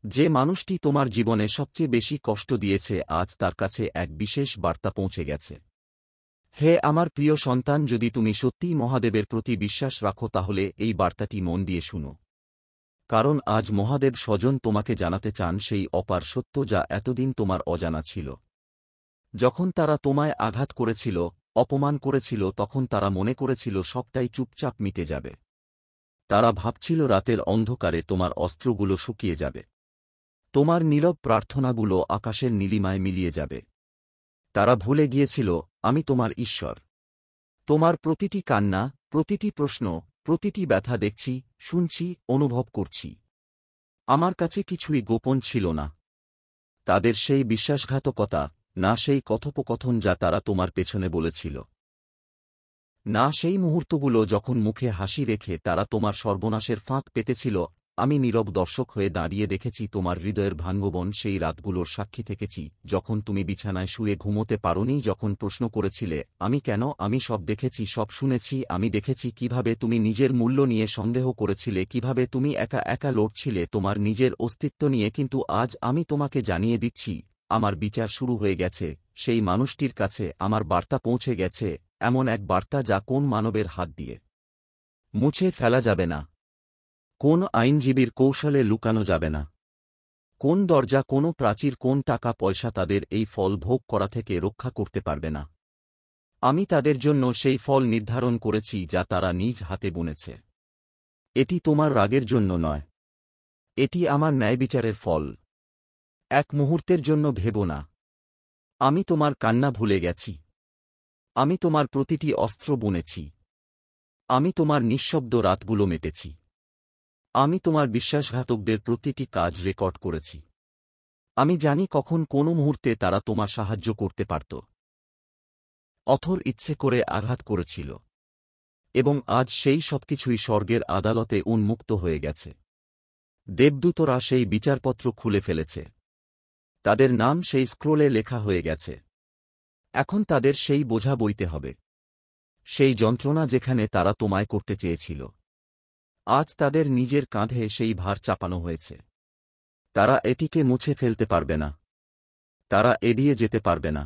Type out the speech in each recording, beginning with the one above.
যে মানুষটি তোমার জীবনে সবচেয়ে বেশি কষ্ট দিয়েছে আজ তার কাছে এক বিশেষ বার্তা পৌঁছে গেছে। হে আমার প্রিয় সন্তান, যদি তুমি সত্যিই মহাদেবের প্রতি বিশ্বাস রাখো তাহলে এই বার্তাটি মন দিয়ে শুনো। কারণ আজ মহাদেব স্বজন তোমাকে জানাতে চান সেই অপার সত্য যা এতদিন তোমার অজানা ছিল। যখন তারা তোমায় আঘাত করেছিল, অপমান করেছিল, তখন তারা মনে করেছিল সবটাই চুপচাপ মিটে যাবে। তারা ভাবছিল রাতের অন্ধকারে তোমার অস্ত্রগুলো শুকিয়ে যাবে। তোমার নীরব প্রার্থনাগুলো আকাশের নীলিমায় মিলিয়ে যাবে। তারা ভুলে গিয়েছিল আমি তোমার ঈশ্বর। তোমার প্রতিটি কান্না, প্রতিটি প্রশ্ন, প্রতিটি ব্যথা দেখছি, শুনছি, অনুভব করছি। আমার কাছে কিছুই গোপন ছিল না। তাদের সেই বিশ্বাসঘাতকতা, না সেই কথোপকথন যা তারা তোমার পেছনে বলেছিল, না সেই মুহূর্তগুলো যখন মুখে হাসি রেখে তারা তোমার সর্বনাশের ফাঁক পেতেছিল। আমি নীরব দর্শক হয়ে দাঁড়িয়ে দেখেছি তোমার হৃদয়ের ভাঙ্গবন, সেই রাতগুলোর সাক্ষী থেকেছি যখন তুমি বিছানায় শুয়ে ঘুমোতে পারোনি, যখন প্রশ্ন করেছিলে আমি কেন। আমি সব দেখেছি, সব শুনেছি। আমি দেখেছি কিভাবে তুমি নিজের মূল্য নিয়ে সন্দেহ করেছিলে, কিভাবে তুমি একা একা লড়ছিলে তোমার নিজের অস্তিত্ব নিয়ে। কিন্তু আজ আমি তোমাকে জানিয়ে দিচ্ছি আমার বিচার শুরু হয়ে গেছে। সেই মানুষটির কাছে আমার বার্তা পৌঁছে গেছে, এমন এক বার্তা যা কোন মানবের হাত দিয়ে মুছে ফেলা যাবে না, কোন আইনজীবীর কৌশলে লুকানো যাবে না, কোন দরজা, কোনো প্রাচীর, কোন টাকা পয়সা তাদের এই ফল ভোগ করা থেকে রক্ষা করতে পারবে না। আমি তাদের জন্য সেই ফল নির্ধারণ করেছি যা তারা নিজ হাতে বুনেছে। এটি তোমার রাগের জন্য নয়, এটি আমার ন্যায়বিচারের ফল। এক মুহূর্তের জন্য ভেবো না আমি তোমার কান্না ভুলে গেছি। আমি তোমার প্রতিটি অস্ত্র বুনেছি। আমি তোমার নিঃশব্দ রাতগুলো মেটেছি। আমি তোমার বিশ্বাসঘাতকদের প্রতিটি কাজ রেকর্ড করেছি। আমি জানি কখন কোন মুহূর্তে তারা তোমার সাহায্য করতে পারত, অথর ইচ্ছে করে আঘাত করেছিল। এবং আজ সেই সবকিছুই স্বর্গের আদালতে উন্মুক্ত হয়ে গেছে। দেবদূতরা সেই বিচারপত্র খুলে ফেলেছে। তাদের নাম সেই স্ক্রোলে লেখা হয়ে গেছে। এখন তাদের সেই বোঝা বইতে হবে। সেই যন্ত্রণা যেখানে তারা তোমায় করতে চেয়েছিল, আজ তাদের নিজের কাঁধে সেই ভার চাপানো হয়েছে। তারা এটিকে মুছে ফেলতে পারবে না। তারা এড়িয়ে যেতে পারবে না।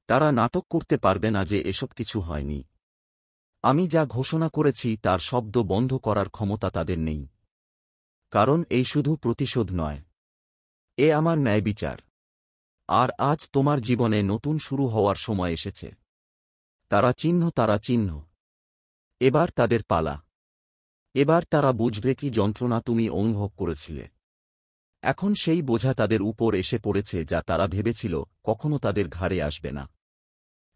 তারা নাটক করতে পারবে না যে এসব কিছু হয়নি। আমি যা ঘোষণা করেছি তার শব্দ বন্ধ করার ক্ষমতা তাদের নেই। কারণ এই শুধু প্রতিশোধ নয়, এ আমার ন্যায়বিচার। আর আজ তোমার জীবনে নতুন শুরু হওয়ার সময় এসেছে। তারা চিহ্ন, তারা চিহ্ন। এবার তাদের পালা। এবার তারা বুঝবে কি যন্ত্রণা তুমি অনুভব করেছিলে। এখন সেই বোঝা তাদের উপর এসে পড়েছে যা তারা ভেবেছিল কখনো তাদের ঘাড়ে আসবে না।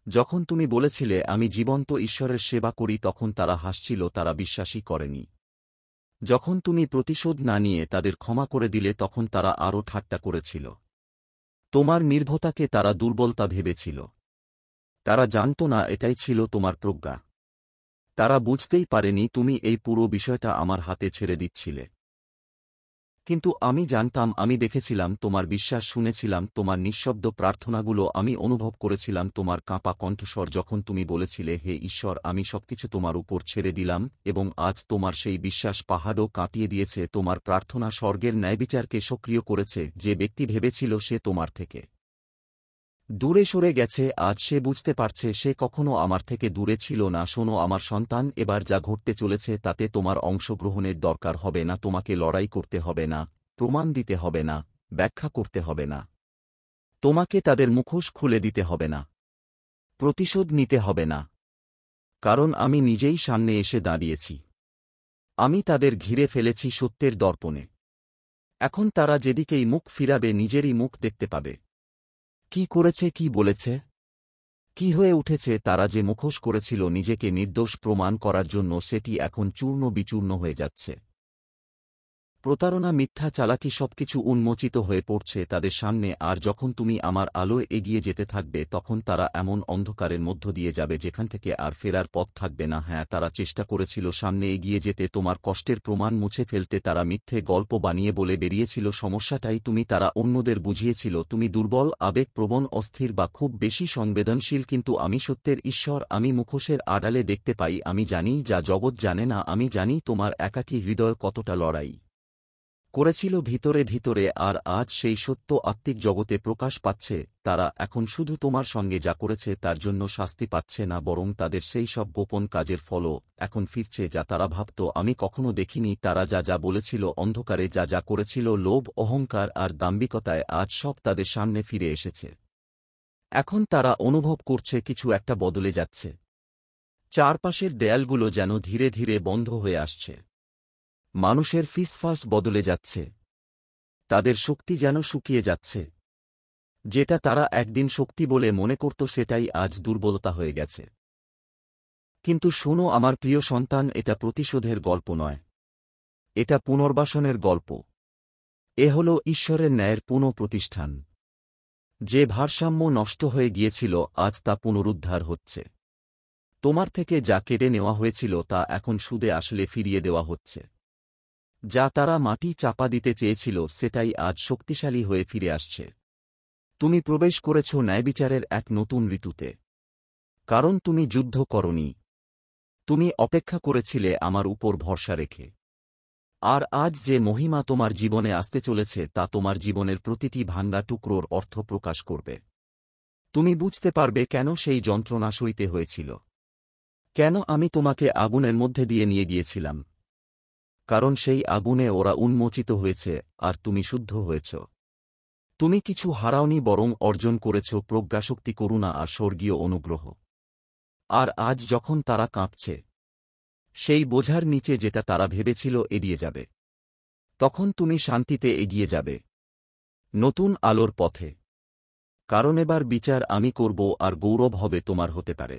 যখন তুমি বলেছিলে আমি জীবন্ত ঈশ্বরের সেবা করি তখন তারা হাসছিল, তারা বিশ্বাসই করেনি। যখন তুমি প্রতিশোধ না নিয়ে তাদের ক্ষমা করে দিলে তখন তারা আরও ঠাট্টা করেছিল। তোমার নির্ভতাকে তারা দুর্বলতা ভেবেছিল। তারা জানত না এটাই ছিল তোমার প্রজ্ঞা। তারা বুঝতেই পারেনি তুমি এই পুরো বিষয়টা আমার হাতে ছেড়ে দিচ্ছিলে। কিন্তু আমি জানতাম, আমি দেখেছিলাম তোমার বিশ্বাস, শুনেছিলাম তোমার নিঃশব্দ প্রার্থনাগুলো, আমি অনুভব করেছিলাম তোমার কাঁপা কণ্ঠস্বর যখন তুমি বলেছিলে হে ঈশ্বর আমি সবকিছু তোমার উপর ছেড়ে দিলাম। এবং আজ তোমার সেই বিশ্বাস পাহাড়ও কাঁপিয়ে দিয়েছে। তোমার প্রার্থনা স্বর্গের ন্যায়বিচারকে সক্রিয় করেছে। যে ব্যক্তি ভেবেছিল সে তোমার থেকে দূরে সরে গেছে, আজ সে বুঝতে পারছে সে কখনো আমার থেকে দূরে ছিল না। শোনো আমার সন্তান, এবার যা ঘটতে চলেছে তাতে তোমার অংশগ্রহণের দরকার হবে না। তোমাকে লড়াই করতে হবে না, প্রমাণ দিতে হবে না, ব্যাখ্যা করতে হবে না। তোমাকে তাদের মুখোশ খুলে দিতে হবে না, প্রতিশোধ নিতে হবে না। কারণ আমি নিজেই সামনে এসে দাঁড়িয়েছি। আমি তাদের ঘিরে ফেলেছি সত্যের দর্পণে। এখন তারা যেদিকেই মুখ ফিরাবে নিজেরই মুখ দেখতে পাবে। কি করেছে, কি বলেছে, কি হয়ে উঠেছে। তারা যে মুখোশ করেছিল নিজেকে নির্দোষ প্রমাণ করার জন্য, সেটি এখন চূর্ণ বিচূর্ণ হয়ে যাচ্ছে। প্রতারণা, মিথ্যা, চালাকি সবকিছু উন্মোচিত হয়ে পড়ছে তাদের সামনে। আর যখন তুমি আমার আলোয় এগিয়ে যেতে থাকবে তখন তারা এমন অন্ধকারের মধ্য দিয়ে যাবে যেখান থেকে আর ফেরার পথ থাকবে না। হ্যাঁ, তারা চেষ্টা করেছিল সামনে এগিয়ে যেতে, তোমার কষ্টের প্রমাণ মুছে ফেলতে। তারা মিথ্যে গল্প বানিয়ে বলে বেরিয়েছিল সমস্যাটাই তুমি। তারা অন্যদের বুঝিয়েছিল তুমি দুর্বল, আবেগপ্রবণ, অস্থির বা খুব বেশি সংবেদনশীল। কিন্তু আমি সত্যের ঈশ্বর, আমি মুখোশের আড়ালে দেখতে পাই। আমি জানি যা জগৎ জানে না। আমি জানি তোমার একাকী হৃদয় কতটা লড়াই, করেছিল ভিতরে ভিতরে, আর আজ সেই সত্য আত্মিক জগতে প্রকাশ পাচ্ছে। তারা এখন শুধু তোমার সঙ্গে যা করেছে তার জন্য শাস্তি পাচ্ছে না, বরং তাদের সেই সব গোপন কাজের ফলও এখন ফিরছে যা তারা ভাবত আমি কখনো দেখিনি। তারা যা যা বলেছিল, অন্ধকারে যা যা করেছিল, লোভ, অহংকার আর দাম্ভিকতায়, আজ সব তাদের সামনে ফিরে এসেছে। এখন তারা অনুভব করছে কিছু একটা বদলে যাচ্ছে। চারপাশের দেয়ালগুলো যেন ধীরে ধীরে বন্ধ হয়ে আসছে। মানুষের ফিসফাস বদলে যাচ্ছে। তাদের শক্তি যেন শুকিয়ে যাচ্ছে। যেটা তারা একদিন শক্তি বলে মনে করত সেটাই আজ দুর্বলতা হয়ে গেছে। কিন্তু শোনো আমার প্রিয় সন্তান, এটা প্রতিশোধের গল্প নয়, এটা পুনর্বাসনের গল্প। এ হল ঈশ্বরের ন্যায়ের পুনঃপ্রতিষ্ঠান। যে ভারসাম্য নষ্ট হয়ে গিয়েছিল আজ তা পুনরুদ্ধার হচ্ছে। তোমার থেকে যা কেড়ে নেওয়া হয়েছিল তা এখন সুদে আসলে ফিরিয়ে দেওয়া হচ্ছে। যা তারা মাটি চাপা দিতে চেয়েছিল সেটাই আজ শক্তিশালী হয়ে ফিরে আসছে। তুমি প্রবেশ করেছ ন্যায়বিচারের এক নতুন ঋতুতে। কারণ তুমি যুদ্ধ করনি, তুমি অপেক্ষা করেছিলে আমার উপর ভরসা রেখে। আর আজ যে মহিমা তোমার জীবনে আসতে চলেছে তা তোমার জীবনের প্রতিটি ভাঙ্গা টুকরোর অর্থ প্রকাশ করবে। তুমি বুঝতে পারবে কেন সেই যন্ত্রণা সইতে হয়েছিল, কেন আমি তোমাকে আগুনের মধ্যে দিয়ে নিয়ে গিয়েছিলাম। কারণ সেই আগুনে ওরা উন্মোচিত হয়েছে আর তুমি শুদ্ধ হয়েছ। তুমি কিছু হারাওনি, বরং অর্জন করেছ প্রজ্ঞাশক্তি, করুণা আর স্বর্গীয় অনুগ্রহ। আর আজ যখন তারা কাঁপছে, সেই বোঝার নিচে যেটা তারা ভেবেছিল এড়িয়ে যাবে, তখন তুমি শান্তিতে এগিয়ে যাবে, নতুন আলোর পথে। কারণ এবার বিচার আমি করব আর গৌরব হবে তোমার হতে পারে।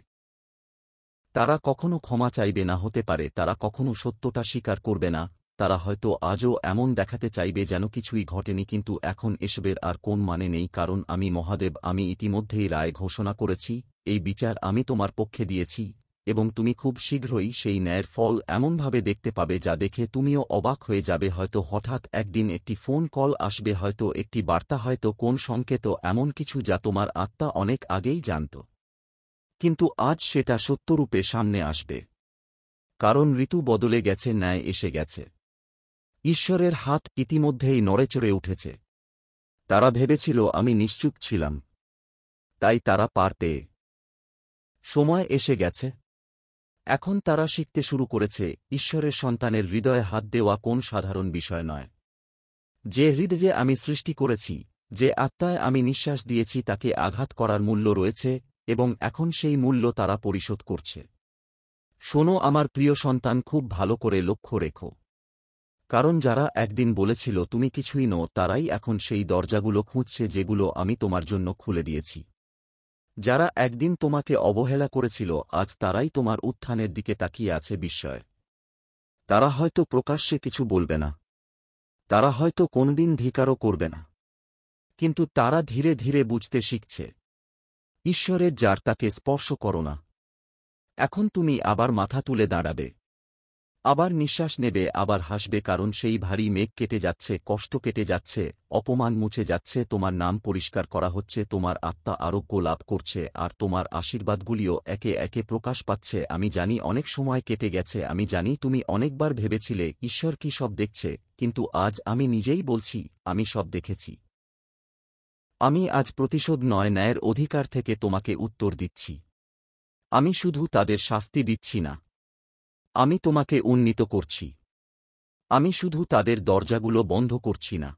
তারা কখনো ক্ষমা চাইবে না, হতে পারে তারা কখনো সত্যটা স্বীকার করবে না। তারা হয়তো আজও এমন দেখাতে চাইবে যেন কিছুই ঘটেনি, কিন্তু এখন এসবের আর কোন মানে নেই। কারণ আমি মহাদেব, আমি ইতিমধ্যেই রায় ঘোষণা করেছি। এই বিচার আমি তোমার পক্ষে দিয়েছি, এবং তুমি খুব শীঘ্রই সেই ন্যায়ের ফল এমনভাবে দেখতে পাবে যা দেখে তুমিও অবাক হয়ে যাবে। হয়তো হঠাৎ একদিন একটি ফোন কল আসবে, হয়তো একটি বার্তা, হয়তো কোন সংকেত, এমন কিছু যা তোমার আত্মা অনেক আগেই জানত। কিন্তু আজ সেটা সত্যরূপে সামনে আসবে। কারণ ঋতু বদলে গেছে, ন্যায় এসে গেছে। ঈশ্বরের হাত ইতিমধ্যেই নড়েচড়ে উঠেছে। তারা ভেবেছিল আমি নিশ্চুপ ছিলাম, তাই তারা পার পেয়ে। সময় এসে গেছে। এখন তারা শিখতে শুরু করেছে ঈশ্বরের সন্তানের হৃদয়ে হাত দেওয়া কোন সাধারণ বিষয় নয়। যে হৃদয়ে আমি সৃষ্টি করেছি, যে আত্মায় আমি নিঃশ্বাস দিয়েছি, তাকে আঘাত করার মূল্য রয়েছে, এবং এখন সেই মূল্য তারা পরিশোধ করছে। শোনো আমার প্রিয় সন্তান, খুব ভালো করে লক্ষ্য রেখো। কারণ যারা একদিন বলেছিল তুমি কিছুই নও, তারাই এখন সেই দরজাগুলো খুঁজছে যেগুলো আমি তোমার জন্য খুলে দিয়েছি। যারা একদিন তোমাকে অবহেলা করেছিল, আজ তারাই তোমার উত্থানের দিকে তাকিয়ে আছে বিস্ময়ে। তারা হয়তো প্রকাশ্যে কিছু বলবে না, তারা হয়তো কোনদিন ধিক্কারও করবে না, কিন্তু তারা ধীরে ধীরে বুঝতে শিখছে ঈশ্বরের যার তাকে স্পর্শ করো না। এখন তুমি আবার মাথা তুলে দাঁড়াবে, আবার নিঃশ্বাস নেবে, আবার হাসবে। কারণ সেই ভারী মেঘ কেটে যাচ্ছে, কষ্ট কেটে যাচ্ছে, অপমান মুছে যাচ্ছে, তোমার নাম পরিষ্কার করা হচ্ছে, তোমার আত্মা আরোগ্য লাভ করছে, আর তোমার আশীর্বাদগুলিও একে একে প্রকাশ পাচ্ছে। আমি জানি অনেক সময় কেটে গেছে, আমি জানি তুমি অনেকবার ভেবেছিলে ঈশ্বর কি সব দেখছে, কিন্তু আজ আমি নিজেই বলছি আমি সব দেখেছি। আমি আজ প্রতিশোধ নয়, ন্যায়ের অধিকার থেকে তোমাকে উত্তর দিচ্ছি। আমি শুধু তাদের শাস্তি দিচ্ছি না, আমি তোমাকে উন্নীত করছি। আমি শুধু তাদের দরজাগুলো বন্ধ করছি না,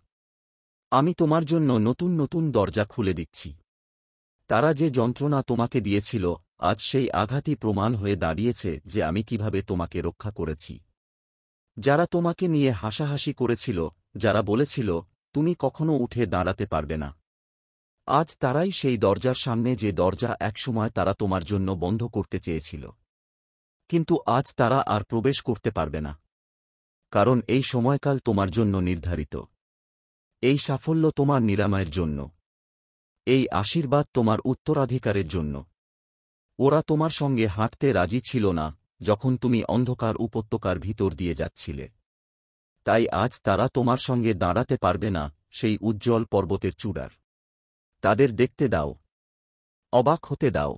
আমি তোমার জন্য নতুন নতুন দরজা খুলে দিচ্ছি। তারা যে যন্ত্রণা তোমাকে দিয়েছিল, আজ সেই আঘাতই প্রমাণ হয়ে দাঁড়িয়েছে যে আমি কিভাবে তোমাকে রক্ষা করেছি। যারা তোমাকে নিয়ে হাসাহাসি করেছিল, যারা বলেছিল তুমি কখনো উঠে দাঁড়াতে পারবে না, আজ তারাই সেই দরজার সামনে, যে দরজা একসময় তারা তোমার জন্য বন্ধ করতে চেয়েছিল। কিন্তু আজ তারা আর প্রবেশ করতে পারবে না। কারণ এই সময়কাল তোমার জন্য নির্ধারিত। এই সাফল্য তোমার নিরাময়ের জন্য। এই আশীর্বাদ তোমার উত্তরাধিকারের জন্য। ওরা তোমার সঙ্গে হাঁটতে রাজি ছিল না যখন তুমি অন্ধকার উপত্যকার ভিতর দিয়ে যাচ্ছিলে। তাই আজ তারা তোমার সঙ্গে দাঁড়াতে পারবে না সেই উজ্জ্বল পর্বতের চূড়ার। তাদের দেখতে দাও, অবাক হতে দাও,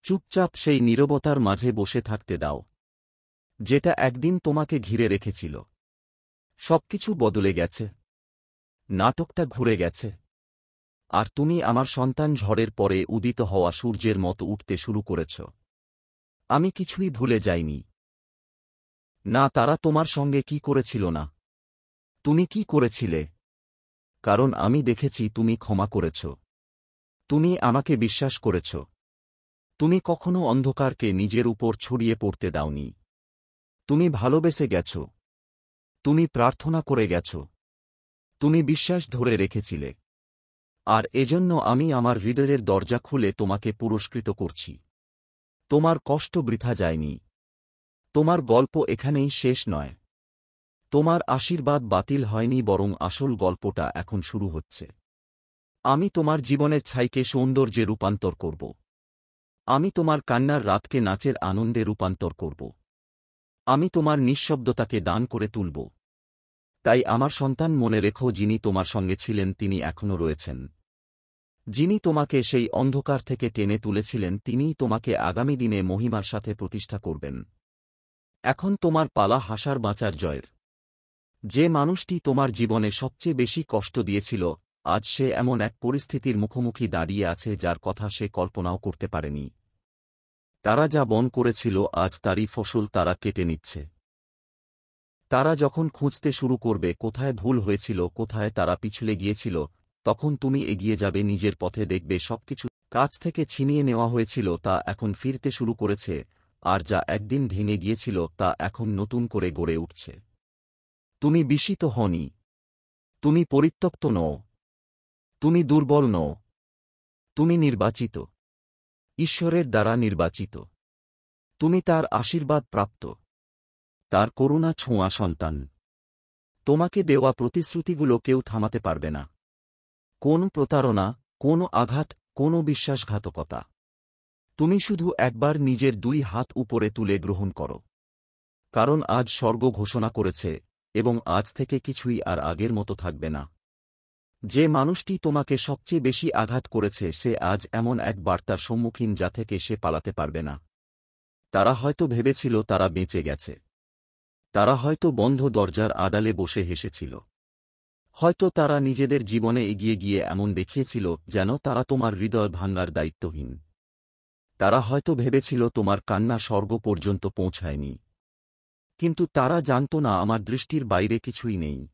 চুপচাপ সেই নীরবতার মাঝে বসে থাকতে দাও, যেটা একদিন তোমাকে ঘিরে রেখেছিল। সবকিছু বদলে গেছে। নাটকটা ঘুরে গেছে। আর তুমি আমার সন্তান ঝড়ের পরে উদিত হওয়া সূর্যের মতো উঠতে শুরু করেছ। আমি কিছুই ভুলে যাইনি। না, তারা তোমার সঙ্গে কি করেছিল না। তুমি কি করেছিলে? কারণ আমি দেখেছি তুমি ক্ষমা করেছ। তুমি আমাকে বিশ্বাস করেছ। তুমি কখনো অন্ধকারকে নিজের উপর ছড়িয়ে পড়তে দাওনি। তুমি ভালোবেসে গেছ। তুমি প্রার্থনা করে গেছ। তুমি বিশ্বাস ধরে রেখেছিলে। আর এজন্য আমি আমার হৃদয়ের দরজা খুলে তোমাকে পুরস্কৃত করছি। তোমার কষ্ট বৃথা যায়নি। তোমার গল্প এখানেই শেষ নয়। তোমার আশীর্বাদ বাতিল হয়নি, বরং আসল গল্পটা এখন শুরু হচ্ছে। আমি তোমার জীবনের ছাইকে সৌন্দর্যে রূপান্তর করব। আমি তোমার কান্নার রাতকে নাচের আনন্দে রূপান্তর করব। আমি তোমার নিঃশব্দতাকে দান করে তুলব। তাই আমার সন্তান, মনে রেখো, যিনি তোমার সঙ্গে ছিলেন তিনি এখনও রয়েছেন। যিনি তোমাকে সেই অন্ধকার থেকে টেনে তুলেছিলেন তিনিই তোমাকে আগামী দিনে মহিমার সাথে প্রতিষ্ঠা করবেন। এখন তোমার পালা হাসার বাঁচার জয়ের। যে মানুষটি তোমার জীবনে সবচেয়ে বেশি কষ্ট দিয়েছিল, আজ সে এমন এক পরিস্থিতির মুখোমুখি দাঁড়িয়ে আছে যার কথা সে কল্পনাও করতে পারেনি। তারা যা বন করেছিল আজ তারই ফসল তারা কেটে নিচ্ছে। তারা যখন খুঁজতে শুরু করবে কোথায় ভুল হয়েছিল, কোথায় তারা পিছলে গিয়েছিল, তখন তুমি এগিয়ে যাবে নিজের পথে, দেখবে সবকিছু কাছ থেকে ছিনিয়ে নেওয়া হয়েছিল তা এখন ফিরতে শুরু করেছে, আর যা একদিন ভেঙে গিয়েছিল তা এখন নতুন করে গড়ে উঠছে। তুমি বিস্মিত হওনি। তুমি পরিত্যক্ত নও। তুমি দুর্বল নও। তুমি নির্বাচিত। ঈশ্বরের দ্বারা নির্বাচিত। তুমি তার আশীর্বাদ প্রাপ্ত। তার করুণা ছোঁয়া সন্তান। তোমাকে দেওয়া প্রতিশ্রুতিগুলো কেউ থামাতে পারবে না। কোন প্রতারণা, কোন আঘাত, কোন বিশ্বাসঘাতকতা। তুমি শুধু একবার নিজের দুই হাত উপরে তুলে গ্রহণ করো। কারণ আজ স্বর্গ ঘোষণা করেছে, এবং আজ থেকে কিছুই আর আগের মতো থাকবে না। যে মানুষটি তোমাকে সবচেয়ে বেশি আঘাত করেছে সে আজ এমন এক বার্তার সম্মুখীন যা থেকে সে পালাতে পারবে না। তারা হয়তো ভেবেছিল তারা বেঁচে গেছে। তারা হয়তো বন্ধ দরজার আড়ালে বসে হেসেছিল। হয়তো তারা নিজেদের জীবনে এগিয়ে গিয়ে এমন দেখিয়েছিল যেন তারা তোমার হৃদয় ভাঙার দায়িত্বহীন। তারা হয়তো ভেবেছিল তোমার কান্না স্বর্গ পর্যন্ত পৌঁছায়নি। কিন্তু তারা জানত না আমার দৃষ্টির বাইরে কিছুই নেই।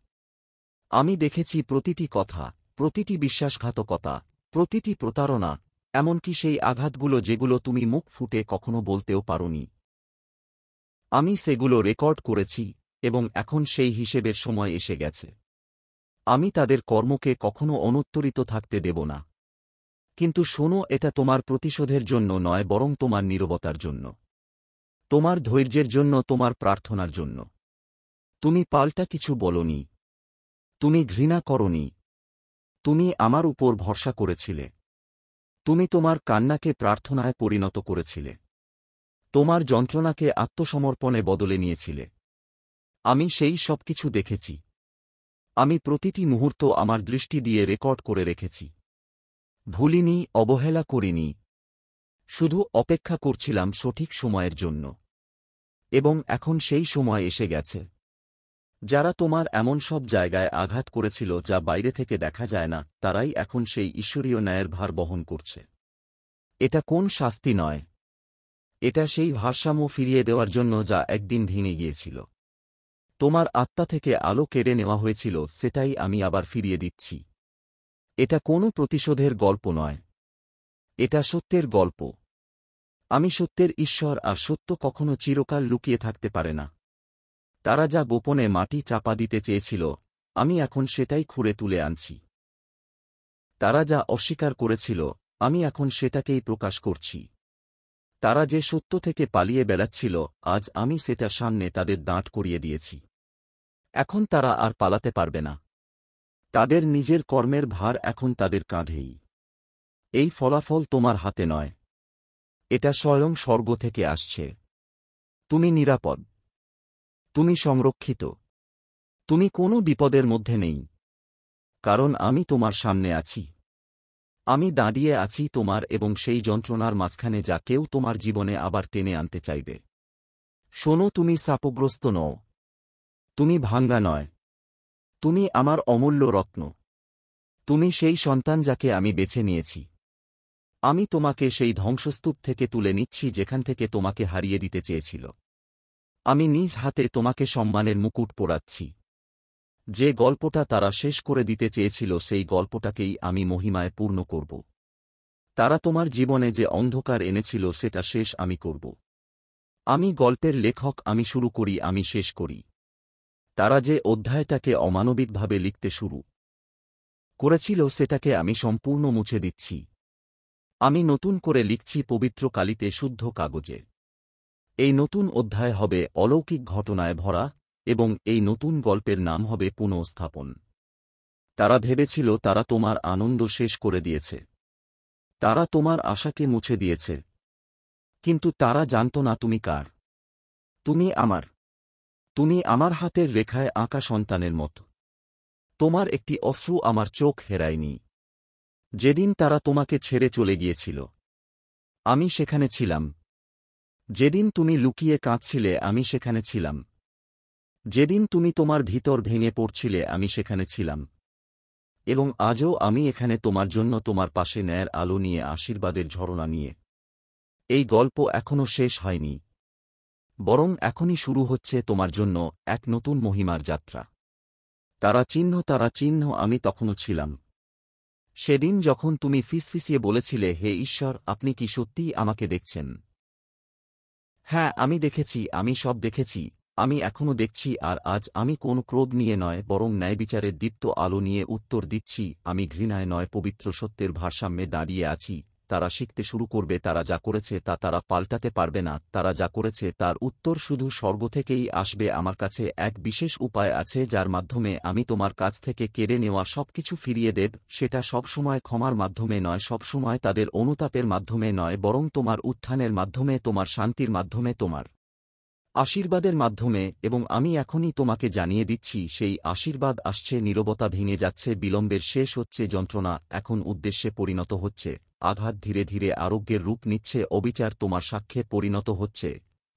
আমি দেখেছি প্রতিটি কথা, প্রতিটি বিশ্বাসঘাতকতা, প্রতিটি প্রতারণা, এমনকি সেই আঘাতগুলো যেগুলো তুমি মুখ ফুটে কখনো বলতেও পারোনি। আমি সেগুলো রেকর্ড করেছি, এবং এখন সেই হিসেবের সময় এসে গেছে। আমি তাদের কর্মকে কখনো অনুত্তরিত থাকতে দেব না। কিন্তু শোনো, এটা তোমার প্রতিশোধের জন্য নয়, বরং তোমার নীরবতার জন্য, তোমার ধৈর্যের জন্য, তোমার প্রার্থনার জন্য। তুমি পাল্টা কিছু বলনি। তুমি ঘৃণা করনি। তুমি আমার উপর ভরসা করেছিলে। তুমি তোমার কান্নাকে প্রার্থনায় পরিণত করেছিলে। তোমার যন্ত্রণাকে আত্মসমর্পণে বদলে নিয়েছিলে। আমি সেই সব কিছু দেখেছি। আমি প্রতিটি মুহূর্ত আমার দৃষ্টি দিয়ে রেকর্ড করে রেখেছি। ভুলিনি, অবহেলা করিনি। শুধু অপেক্ষা করছিলাম সঠিক সময়ের জন্য। এবং এখন সেই সময় এসে গেছে। যারা তোমার এমন সব জায়গায় আঘাত করেছিল যা বাইরে থেকে দেখা যায় না, তারাই এখন সেই ঈশ্বরীয় ন্যায়ের ভার বহন করছে। এটা কোন শাস্তি নয়। এটা সেই ভারসাম্য ফিরিয়ে দেওয়ার জন্য যা একদিন ভেঙে গিয়েছিল। তোমার আত্মা থেকে আলো কেড়ে নেওয়া হয়েছিল, সেটাই আমি আবার ফিরিয়ে দিচ্ছি। এটা কোনো প্রতিশোধের গল্প নয়। এটা সত্যের গল্প। আমি সত্যের ঈশ্বর, আর সত্য কখনো চিরকাল লুকিয়ে থাকতে পারে না। তারা যা গোপনে মাটি চাপা দিতে চেয়েছিল, আমি এখন সেটাই খুঁড়ে তুলে আনছি। তারা যা অস্বীকার করেছিল, আমি এখন সেটাকেই প্রকাশ করছি। তারা যে সত্য থেকে পালিয়ে বেড়াচ্ছিল, আজ আমি সেটার সামনে তাদের দাঁড় করিয়ে দিয়েছি। এখন তারা আর পালাতে পারবে না। তাদের নিজের কর্মের ভার এখন তাদের কাঁধেই। এই ফলাফল তোমার হাতে নয়। এটা স্বয়ং স্বর্গ থেকে আসছে। তুমি নিরাপদ। তুমি সংরক্ষিত। তুমি কোনো বিপদের মধ্যে নেই। কারণ আমি তোমার সামনে আছি। আমি দাঁড়িয়ে আছি তোমার এবং সেই যন্ত্রণার মাঝখানে যা কেউ তোমার জীবনে আবার টেনে আনতে চাইবে। শোনো, তুমি শাপগ্রস্ত নও। তুমি ভাঙ্গা নয়। তুমি আমার অমূল্য রত্ন। তুমি সেই সন্তান যাকে আমি বেছে নিয়েছি। আমি তোমাকে সেই ধ্বংসস্তূপ থেকে তুলে নিচ্ছি যেখান থেকে তোমাকে হারিয়ে দিতে চেয়েছিল। আমি নিজ হাতে তোমাকে সম্মানের মুকুট পরাচ্ছি। যে গল্পটা তারা শেষ করে দিতে চেয়েছিল সেই গল্পটাকেই আমি মহিমায় পূর্ণ করব। তারা তোমার জীবনে যে অন্ধকার এনেছিল সেটা শেষ আমি করব। আমি গল্পের লেখক, আমি শুরু করি, আমি শেষ করি। তারা যে অধ্যায়টাকে অমানবিকভাবে লিখতে শুরু করেছিল সেটাকে আমি সম্পূর্ণ মুছে দিচ্ছি। আমি নতুন করে লিখছি পবিত্র কালিতে শুদ্ধ কাগজে। এই নতুন অধ্যায় হবে অলৌকিক ঘটনায় ভরা, এবং এই নতুন গল্পের নাম হবে পুনঃস্থাপন। তারা ভেবেছিল তারা তোমার আনন্দ শেষ করে দিয়েছে। তারা তোমার আশাকে মুছে দিয়েছে। কিন্তু তারা জানত না তুমি কার। তুমি আমার। তুমি আমার হাতের রেখায় আঁকা সন্তানের মতো। তোমার একটি অশ্রু আমার চোখ হেরায়নি। যেদিন তারা তোমাকে ছেড়ে চলে গিয়েছিল আমি সেখানে ছিলাম। যেদিন তুমি লুকিয়ে কাঁদছিলে আমি সেখানে ছিলাম। যেদিন তুমি তোমার ভিতর ভেঙে পড়ছিলে আমি সেখানে ছিলাম। এবং আজও আমি এখানে তোমার জন্য, তোমার পাশে ন্যায়ের আলো নিয়ে, আশীর্বাদের ঝরনা নিয়ে। এই গল্প এখনও শেষ হয়নি, বরং এখনই শুরু হচ্ছে তোমার জন্য এক নতুন মহিমার যাত্রা। তারা চিহ্ন আমি তখনও ছিলাম। সেদিন যখন তুমি ফিসফিসিয়ে বলেছিলে, হে ঈশ্বর, আপনি কি সত্যিই আমাকে দেখছেন? হ্যাঁ, আমি দেখেছি, আমি সব দেখেছি, আমি এখনও দেখছি। আর আজ আমি কোন ক্রোধ নিয়ে নয়, বরং ন্যায়বিচারের দীপ্ত আলো নিয়ে উত্তর দিচ্ছি। আমি ঘৃণায় নয়, পবিত্র সত্যের ভারসাম্যে দাঁড়িয়ে আছি। তারা শিখতে শুরু করবে তারা যা করেছে তা তারা পাল্টাতে পারবে না। তারা যা করেছে তার উত্তর শুধু স্বর্গ থেকেই আসবে। আমার কাছে এক বিশেষ উপায় আছে যার মাধ্যমে আমি তোমার কাছ থেকে কেড়ে নেওয়া সবকিছু ফিরিয়ে দেব। সেটা সবসময় ক্ষমার মাধ্যমে নয়, সবসময় তাদের অনুতাপের মাধ্যমে নয়, বরং তোমার উত্থানের মাধ্যমে, তোমার শান্তির মাধ্যমে, তোমার আশীর্বাদের মাধ্যমে। এবং আমি এখনই তোমাকে জানিয়ে দিচ্ছি, সেই আশীর্বাদ আসছে। নীরবতা ভেঙে যাচ্ছে, বিলম্বের শেষ হচ্ছে, যন্ত্রণা এখন উদ্দেশ্যে পরিণত হচ্ছে, আঘাত ধীরে ধীরে আরোগ্যের রূপ নিচ্ছে, অবিচার তোমার সাক্ষ্যে পরিণত হচ্ছে।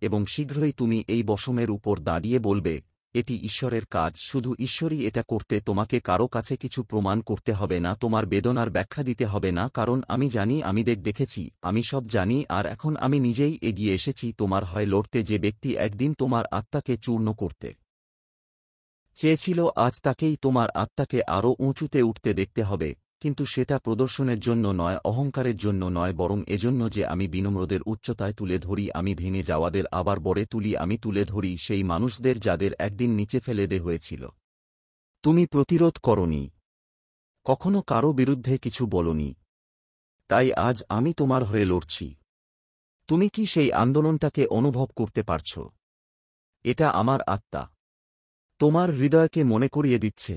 এবং শীঘ্রই তুমি এই বসমের উপর দাঁড়িয়ে বলবে, এটি ঈশ্বরের কাজ। শুধু ঈশ্বরই এটা করতে, তোমাকে কারো কাছে কিছু প্রমাণ করতে হবে না, তোমার বেদনার ব্যাখ্যা দিতে হবে না, কারণ আমি জানি, আমি দেখেছি, আমি সব জানি। আর এখন আমি নিজেই এগিয়ে এসেছি তোমার হয়ে লড়তে। যে ব্যক্তি একদিন তোমার আত্মাকে চূর্ণ করতে চেয়েছিল, আজ তাকেই তোমার আত্মাকে আরও উঁচুতে উঠতে দেখতে হবে। কিন্তু সেটা প্রদর্শনের জন্য নয়, অহংকারের জন্য নয়, বরং এজন্য যে আমি বিনম্রদের উচ্চতায় তুলে ধরি, আমি ভেঙে যাওয়াদের আবার বড়ে তুলি, আমি তুলে ধরি সেই মানুষদের যাদের একদিন নিচে ফেলে দে হয়েছিল। তুমি প্রতিরোধ করনি, কখনো কারো বিরুদ্ধে কিছু বলনি, তাই আজ আমি তোমার হয়ে লড়ছি। তুমি কি সেই আন্দোলনটাকে অনুভব করতে পারছ? এটা আমার আত্মা তোমার হৃদয়কে মনে করিয়ে দিচ্ছে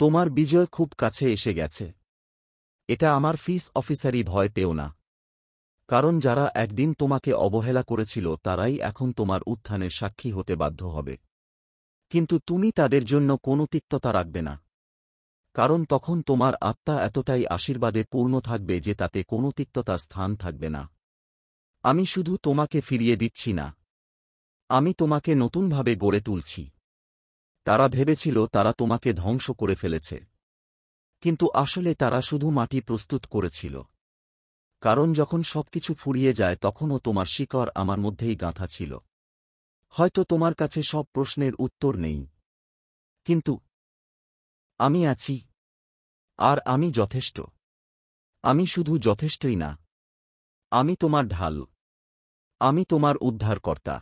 তোমার বিজয় খুব কাছে এসে গেছে। এটা আমার ফিস অফিসারই, ভয় পেও না, কারণ যারা একদিন তোমাকে অবহেলা করেছিল তারাই এখন তোমার উত্থানের সাক্ষী হতে বাধ্য হবে। কিন্তু তুমি তাদের জন্য কোনো তিক্ততা রাখবে না, কারণ তখন তোমার আত্মা এতটাই আশীর্বাদে পূর্ণ থাকবে যে তাতে কোনো তিক্ততার স্থান থাকবে না। আমি শুধু তোমাকে ফিরিয়ে দিচ্ছি না, আমি তোমাকে নতুনভাবে গড়ে তুলছি। তারা ভেবেছিল তারা তোমাকে ধ্বংস করে ফেলেছে, কিন্তু আসলে তারা শুধু মাটি প্রস্তুত করেছিল। কারণ যখন সবকিছু ফুরিয়ে যায় তখনও তোমার শিকড় আমার মধ্যেই গাঁথা ছিল। হয়তো তোমার কাছে সব প্রশ্নের উত্তর নেই, কিন্তু আমি আছি। আর আমি যথেষ্ট। আমি শুধু যথেষ্টই না, আমি তোমার ঢাল। আমি তোমার উদ্ধারকর্তা।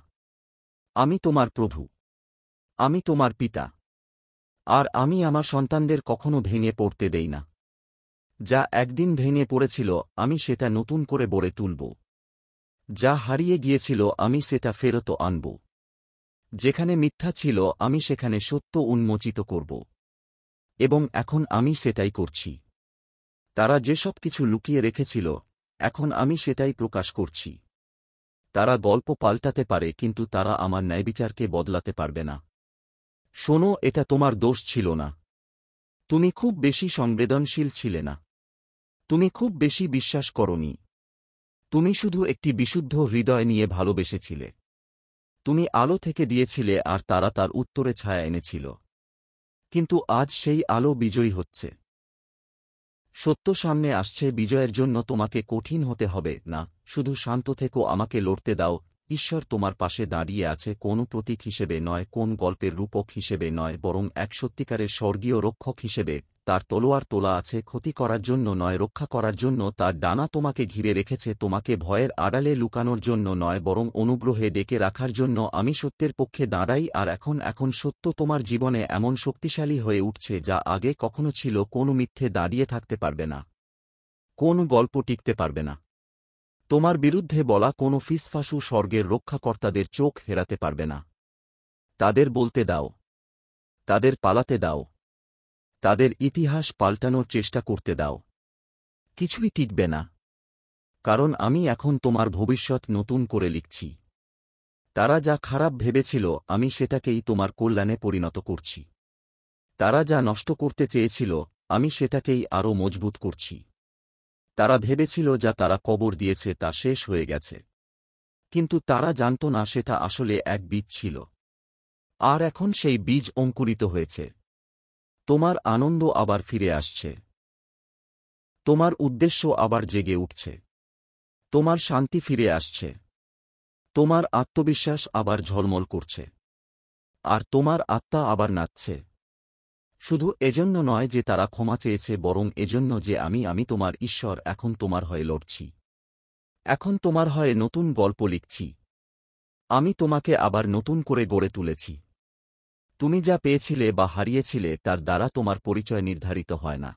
আমি তোমার প্রভু। আমি তোমার পিতা। আর আমি আমার সন্তানদের কখনো ভেঙে পড়তে দেই না। যা একদিন ভেঙে পড়েছিল আমি সেটা নতুন করে গড়ে তুলব। যা হারিয়ে গিয়েছিল আমি সেটা ফেরত আনব। যেখানে মিথ্যা ছিল আমি সেখানে সত্য উন্মোচিত করব। এবং এখন আমি সেটাই করছি। তারা যেসব কিছু লুকিয়ে রেখেছিল এখন আমি সেটাই প্রকাশ করছি। তারা গল্প পাল্টাতে পারে, কিন্তু তারা আমার ন্যায়বিচারকে বদলাতে পারবে না। শোনো, এটা তোমার দোষ ছিল না। তুমি খুব বেশি সংবেদনশীল ছিলে না। তুমি খুব বেশি বিশ্বাস করনি। তুমি শুধু একটি বিশুদ্ধ হৃদয় নিয়ে ভালোবেসেছিলে। তুমি আলো থেকে দিয়েছিলে আর তারা তার উত্তরে ছায়া এনেছিল। কিন্তু আজ সেই আলো বিজয়ী হচ্ছে। সত্য সামনে আসছে। বিজয়ের জন্য তোমাকে কঠিন হতে হবে না, শুধু শান্ত থেকো। আমাকে লড়তে দাও। ঈশ্বর তোমার পাশে দাঁড়িয়ে আছে, কোন প্রতীক হিসেবে নয়, কোন গল্পের রূপক হিসেবে নয়, বরং এক সত্যিকারের স্বর্গীয় রক্ষক হিসেবে। তার তলোয়ার তোলা আছে ক্ষতি করার জন্য নয়, রক্ষা করার জন্য। তার ডানা তোমাকে ঘিরে রেখেছে, তোমাকে ভয়ের আড়ালে লুকানোর জন্য নয়, বরং অনুগ্রহে ডেকে রাখার জন্য। আমি সত্যের পক্ষে দাঁড়াই, আর এখন সত্য তোমার জীবনে এমন শক্তিশালী হয়ে উঠছে যা আগে কখনো ছিল। কোনো মিথ্যে দাঁড়িয়ে থাকতে পারবে না, কোন গল্প টিকতে পারবে না। তোমার বিরুদ্ধে বলা কোনো ফিসফাসু স্বর্গের রক্ষাকর্তাদের চোখ হেরাতে পারবে না। তাদের বলতে দাও, তাদের পালাতে দাও, তাদের ইতিহাস পাল্টানোর চেষ্টা করতে দাও। কিছুই টিকবে না, কারণ আমি এখন তোমার ভবিষ্যৎ নতুন করে লিখছি। তারা যা খারাপ ভেবেছিল, আমি সেটাকেই তোমার কল্যাণে পরিণত করছি। তারা যা নষ্ট করতে চেয়েছিল, আমি সেটাকেই আরও মজবুত করছি। তারা ভেবেছিল যা তারা কবর দিয়েছে তা শেষ হয়ে গেছে, কিন্তু তারা জানত না সেটা আসলে এক বীজ ছিল। আর এখন সেই বীজ অঙ্কুরিত হয়েছে। তোমার আনন্দ আবার ফিরে আসছে, তোমার উদ্দেশ্য আবার জেগে উঠছে, তোমার শান্তি ফিরে আসছে, তোমার আত্মবিশ্বাস আবার ঝলমল করছে, আর তোমার আত্মা আবার নাচছে। শুধু এজন্য নয় যে তারা ক্ষমা চেয়েছে, বরং এজন্য যে আমি তোমার ঈশ্বর এখন তোমার হয়ে লড়ছি। এখন তোমার হয়ে নতুন গল্প লিখছি। আমি তোমাকে আবার নতুন করে গড়ে তুলেছি। তুমি যা পেয়েছিলে বা হারিয়েছিলে তার দ্বারা তোমার পরিচয় নির্ধারিত হয় না।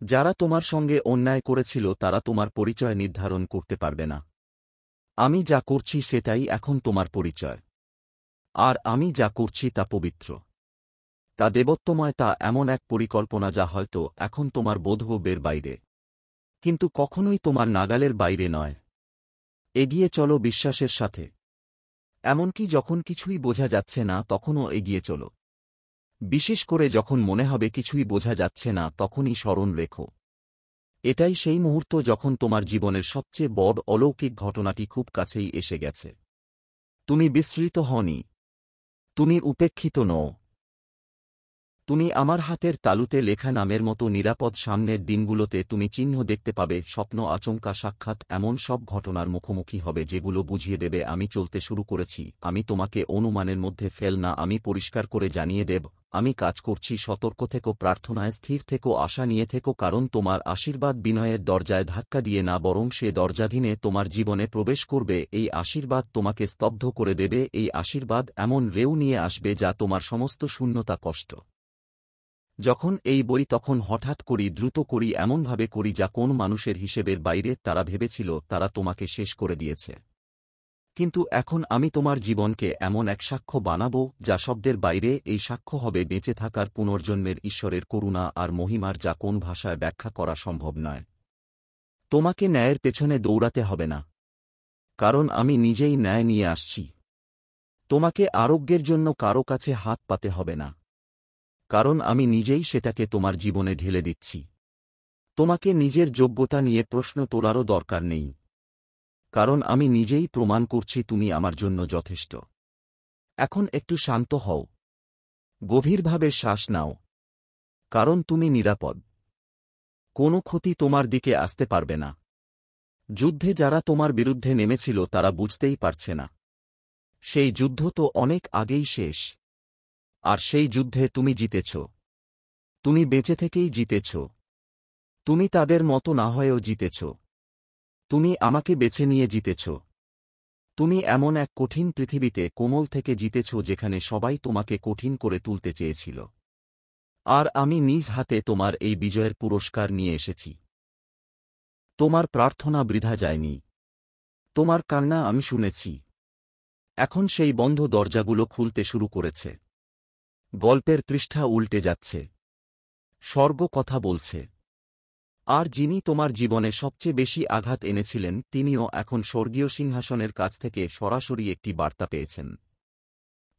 যারা তোমার সঙ্গে অন্যায় করেছিল তারা তোমার পরিচয় নির্ধারণ করতে পারবে না। আমি যা করছি সেটাই এখন তোমার পরিচয়। আর আমি যা করছি তা পবিত্র, তা দেবত্বময়, তা এমন এক পরিকল্পনা যা হয়তো এখন তোমার বোধগম্যের বাইরে, কিন্তু কখনোই তোমার নাগালের বাইরে নয়। এগিয়ে চলো বিশ্বাসের সাথে। এমনকি যখন কিছুই বোঝা যাচ্ছে না তখনও এগিয়ে চলো। বিশেষ করে যখন মনে হবে কিছুই বোঝা যাচ্ছে না, তখনই স্মরণ রেখো, এটাই সেই মুহূর্ত যখন তোমার জীবনের সবচেয়ে বড় অলৌকিক ঘটনাটি খুব কাছেই এসে গেছে। তুমি বিস্মৃত হওনি, তুমি উপেক্ষিত নও। তুমি আমার হাতের তালুতে লেখা নামের মতো নিরাপদ। সামনের দিনগুলোতে তুমি চিহ্ন দেখতে পাবে, স্বপ্ন, আচমকা সাক্ষাৎ, এমন সব ঘটনার মুখোমুখি হবে যেগুলো বুঝিয়ে দেবে আমি চলতে শুরু করেছি। আমি তোমাকে অনুমানের মধ্যে ফেল না, আমি পরিষ্কার করে জানিয়ে দেব আমি কাজ করছি। সতর্ক থেকো, প্রার্থনায় স্থির থেকো, আশা নিয়ে থেকো, কারণ তোমার আশীর্বাদ বিনয়ের দরজায় ধাক্কা দিয়ে না, বরং সে দরজাধীনে তোমার জীবনে প্রবেশ করবে। এই আশীর্বাদ তোমাকে স্তব্ধ করে দেবে। এই আশীর্বাদ এমন রেউ নিয়ে আসবে যা তোমার সমস্ত শূন্যতা, কষ্ট। যখন এই বই তখন হঠাৎ করি, দ্রুত করি, এমনভাবে করি যা কোন মানুষের হিসেবের বাইরে। তারা ভেবেছিল তারা তোমাকে শেষ করে দিয়েছে, কিন্তু এখন আমি তোমার জীবনকে এমন এক সাক্ষ্য বানাবো যা শব্দের বাইরে। এই সাক্ষ্য হবে বেঁচে থাকার পুনর্জন্মের ঈশ্বরের করুণা আর মহিমার, যা কোন ভাষায় ব্যাখ্যা করা সম্ভব নয়। তোমাকে ন্যায়ের পেছনে দৌড়াতে হবে না, কারণ আমি নিজেই ন্যায় নিয়ে আসছি। তোমাকে আরোগ্যের জন্য কারো কাছে হাত পাতে হবে না, কারণ আমি নিজেই সেটাকে তোমার জীবনে ঢেলে দিচ্ছি। তোমাকে নিজের যোগ্যতা নিয়ে প্রশ্ন তোলারও দরকার নেই, কারণ আমি নিজেই প্রমাণ করছি তুমি আমার জন্য যথেষ্ট। এখন একটু শান্ত হও, গভীরভাবে শ্বাস নাও, কারণ তুমি নিরাপদ। কোনো ক্ষতি তোমার দিকে আসতে পারবে না। যুদ্ধে যারা তোমার বিরুদ্ধে নেমেছিল তারা বুঝতেই পারছে না, সেই যুদ্ধ তো অনেক আগেই শেষ। আর সেই যুদ্ধে তুমি জিতেছ। তুমি বেঁচে থেকেই জিতেছ। তুমি তাদের মতো না হয়েও জিতেছ। তুমি আমাকে বেছে নিয়ে জিতেছ। তুমি এমন এক কঠিন পৃথিবীতে কোমল থেকে জিতেছ যেখানে সবাই তোমাকে কঠিন করে তুলতে চেয়েছিল। আর আমি নিজ হাতে তোমার এই বিজয়ের পুরস্কার নিয়ে এসেছি। তোমার প্রার্থনা বৃথা যায়নি, তোমার কান্না আমি শুনেছি। এখন সেই বন্ধ দরজাগুলো খুলতে শুরু করেছে। গল্পের পৃষ্ঠা উল্টে যাচ্ছে, স্বর্গ কথা বলছে। আর যিনি তোমার জীবনে সবচেয়ে বেশি আঘাত এনেছিলেন তিনিও এখন স্বর্গীয় সিংহাসনের কাছ থেকে সরাসরি একটি বার্তা পেয়েছেন।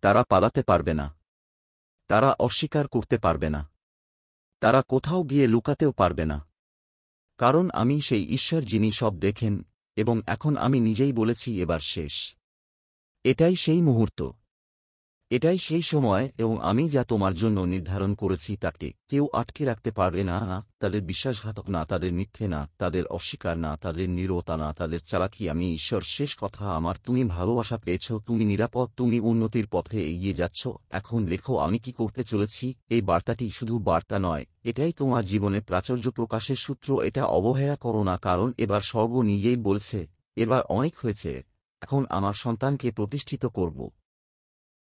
তারা পালাতে পারবে না, তারা অস্বীকার করতে পারবে না, তারা কোথাও গিয়ে লুকাতেও পারবে না, কারণ আমি সেই ঈশ্বর যিনি সব দেখেন। এবং এখন আমি নিজেই বলেছি এবার শেষ। এটাই সেই মুহূর্ত, এটাই সেই সময় এবং আমি যা তোমার জন্য নির্ধারণ করেছি তাকে কেউ আটকে রাখতে পারবে না। না তাদের বিশ্বাসঘাতক, না তাদের মিথ্যে, না তাদের অস্বীকার, না তাদের নিরবতা, না তাদের চালাকি। আমি ঈশ্বর। শেষ কথা আমার, তুমি ভালোবাসা পেয়েছ, তুমি নিরাপদ, তুমি উন্নতির পথে এগিয়ে যাচ্ছ। এখন লেখো আমি কি করতে চলেছি। এই বার্তাটি শুধু বার্তা নয়, এটাই তোমার জীবনে প্রাচুর্য প্রকাশের সূত্র। এটা অবহেলা করো না, কারণ এবার স্বর্গ নিজেই বলছে এবার অনেক হয়েছে, এখন আমার সন্তানকে প্রতিষ্ঠিত করব।